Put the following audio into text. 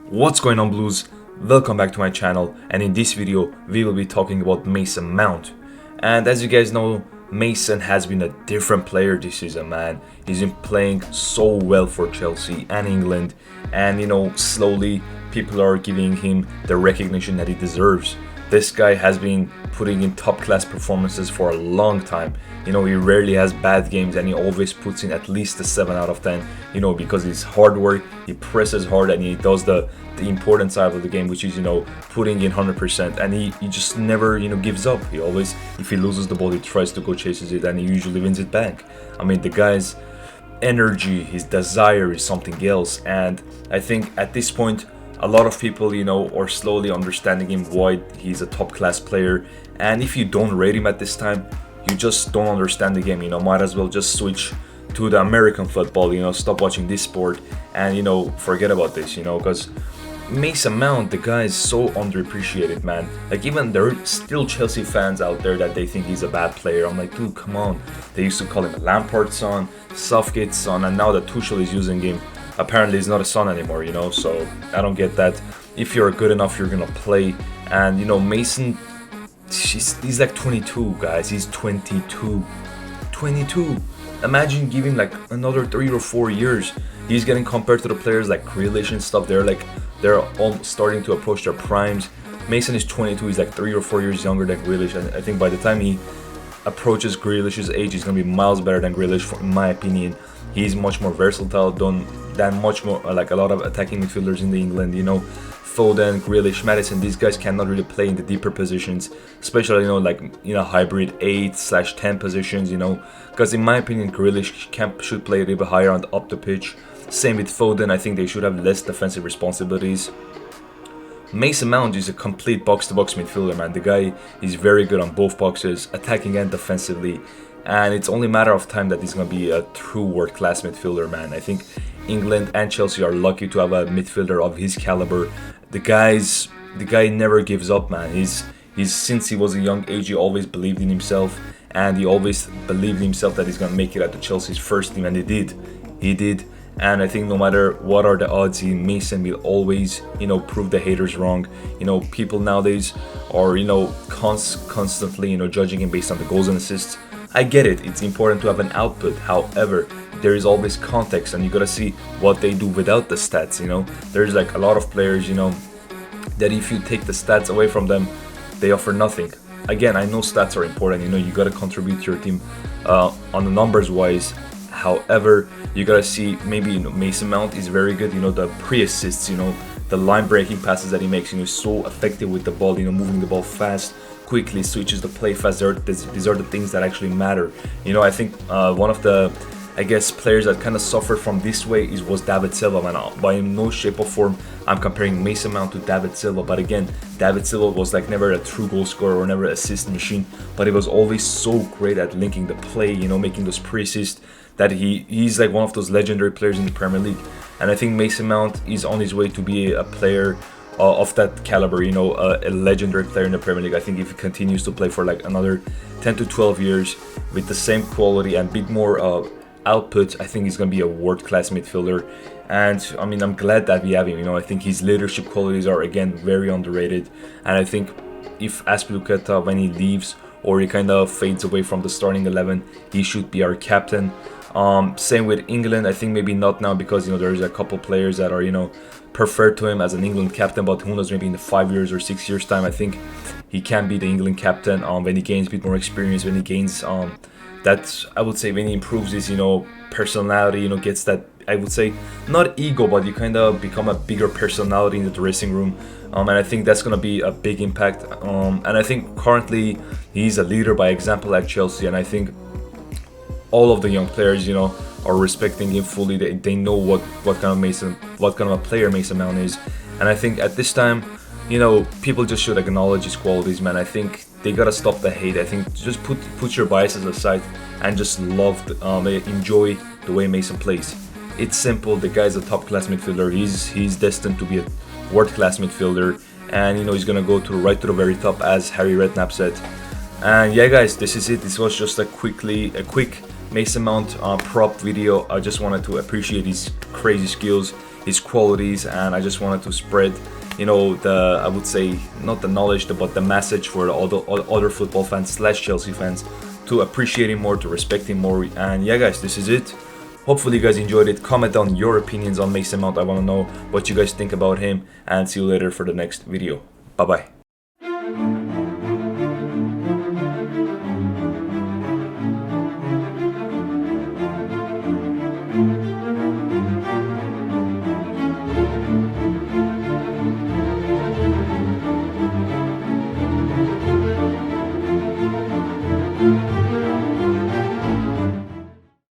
What's going on, Blues? Welcome back to my channel, and in this video we will be talking about Mason Mount. And as you guys know, Mason has been a different player this season, man. He's been playing so well for Chelsea and England, and slowly people are giving him the recognition that he deserves. This guy has been putting in top class performances for a long time. He rarely has bad games, and he always puts in at least a 7 out of 10, because he's hard work, he presses hard, and he does the important side of the game, which is, putting in 100%, and he just never, gives up. He always, if he loses the ball, he tries to go chases it, and he usually wins it back. I mean, the guy's energy, his desire is something else, and I think at this point, a lot of people, are slowly understanding him, why he's a top class player. And if you don't rate him at this time, you just don't understand the game. Might as well just switch to the American football. Stop watching this sport and forget about this. Because Mason Mount, the guy is so underappreciated, man. Like, even there are still Chelsea fans out there that they think he's a bad player. I'm like, dude, come on. They used to call him Lampard's son, Southgate's son, and now that Tuchel is using him, apparently he's not a son anymore, so I don't get that. If you're good enough, you're gonna play. And Mason, he's like 22, guys. He's 22. Imagine giving like another 3 or 4 years. He's getting compared to the players like Grealish and stuff. They're all starting to approach their primes. Mason is 22. He's like 3 or 4 years younger than Grealish, and I think by the time he approaches Grealish's age, he's gonna be miles better than Grealish, in my opinion. He's much more versatile than much more like a lot of attacking midfielders in the England. Foden, Grealish, Maddison. These guys cannot really play in the deeper positions, especially hybrid 8/10 positions. Because in my opinion, Grealish should play a little bit higher on up the pitch. Same with Foden. I think they should have less defensive responsibilities. Mason Mount is a complete box-to-box midfielder, man. The guy is very good on both boxes, attacking and defensively. And it's only a matter of time that he's going to be a true world-class midfielder, man. I think England and Chelsea are lucky to have a midfielder of his caliber. The guy never gives up, man. He's since he was a young age, he always believed in himself, and he always believed in himself that he's going to make it at the Chelsea's first team, and he did. And I think no matter what are the odds, Mason will always, prove the haters wrong. People nowadays are, constantly, judging him based on the goals and assists. I get it, it's important to have an output. However, there is always context, and you gotta see what they do without the stats. There's like a lot of players, that if you take the stats away from them, they offer nothing. Again, I know stats are important. You gotta contribute to your team on the numbers wise. However, you gotta see maybe Mason Mount is very good. The pre-assists, the line breaking passes that he makes. He's so effective with the ball. Moving the ball fast, quickly, switches the play fast. These are the things that actually matter. I think one of the players that kind of suffered from this way was David Silva, man. By no shape or form I'm comparing Mason Mount to David Silva, but again, David Silva was like never a true goal scorer or never an assist machine, but he was always so great at linking the play, making those pre-assists, that he's like one of those legendary players in the Premier League. And I think Mason Mount is on his way to be a player of that caliber, a legendary player in the Premier League. I think if he continues to play for like another 10 to 12 years with the same quality and bit more output, I think he's going to be a world-class midfielder. And I mean, I'm glad that we have him. I think his leadership qualities are again very underrated, and I think if Azpilicueta, when he leaves or he kind of fades away from the starting 11, he should be our captain. Same with England. I think maybe not now, because there's a couple players that are preferred to him as an England captain, but who knows, maybe in the 5 years or 6 years time, I think he can be the England captain when he gains a bit more experience, when he gains that, I would say, when he improves his personality, gets that, I would say, not ego, but you kind of become a bigger personality in the dressing room, and I think that's going to be a big impact. And I think currently he's a leader by example at Chelsea, and I think all of the young players, are respecting him fully. They know what kind of a player Mason Mount is, and I think at this time, people just should acknowledge his qualities, man. I think they gotta stop the hate. I think just put your biases aside and just enjoy the way Mason plays. It's simple. The guy's a top class midfielder. He's destined to be a world class midfielder, and he's gonna go right to the very top, as Harry Redknapp said. And yeah, guys, this is it. This was just a quick Mason Mount prop video. I just wanted to appreciate his crazy skills. his qualities, and I just wanted to spread, you know, the, I would say, not the knowledge, but the message for all the other football fans / Chelsea fans to appreciate him more, to respect him more. And yeah, guys, this is it. Hopefully you guys enjoyed it. Comment down your opinions on Mason Mount. I want to know what you guys think about him, and see you later for the next video. Bye bye.